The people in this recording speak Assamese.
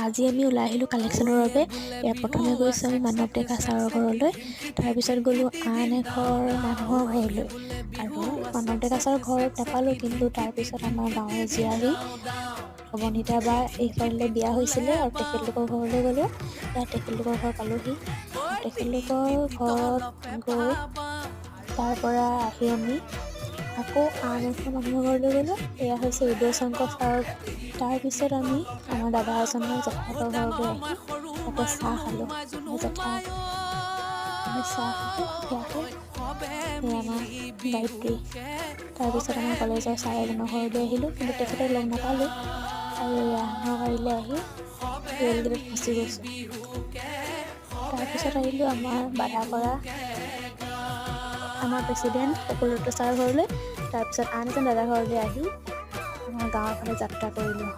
আজি আমি ওলাই আহিলোঁ কালেকশ্যনৰ বাবে। ইয়াৰ প্ৰথমে গৈছোঁ আমি মানৱ ডেকা ছাৰৰ ঘৰলৈ, তাৰপিছত গ'লোঁ আন এঘৰ মানুহৰ ঘৰলৈ আৰু মানৱ ডেকা ছাৰৰ ঘৰত নাপালোঁ, কিন্তু তাৰপিছত আমাৰ গাঁৱৰ জীয়াৰী অৱনীতা বা এইফালে বিয়া হৈছিলে আৰু তেখেতলোকৰ ঘৰলৈ গ'লোঁ। ইয়াত তেখেতলোকৰ ঘৰ পালোঁহি। তেখেতলোকৰ ঘৰত গৈ তাৰ পৰা আহি আমি আকৌ আন এখন মানুহৰ ঘৰলৈ গ'লোঁ। এয়া হৈছে উদয় শংকৰ ছাৰ। তাৰপিছত আমি আমাৰ দাদা এজনৰ জেঠাইহঁতৰ ঘৰলৈ আহি তাতে চাহ খালোঁ। জেঠাই আমি চাহ খালোঁ। ইয়াতে এয়া আমাৰ গায়ত্ৰী। তাৰপিছত আমাৰ কলেজৰ ছাৰ এজনৰ ঘৰলৈ আহিলোঁ, কিন্তু তেখেতক লগ নাপালোঁ আৰু আমাৰ গাড়ীলৈ আহি ৰেল গেটত ফচি গৈছোঁ। তাৰপিছত আহিলোঁ আমাৰ বাধা কৰা আমাৰ প্ৰেছিডেণ্ট প্ৰফুল্ল ছাৰৰ ঘৰলৈ। তাৰপিছত আন এজন দাদা ঘৰলৈ আহি আমাৰ গাঁৱৰ ফালে যাত্ৰা কৰিলোঁ।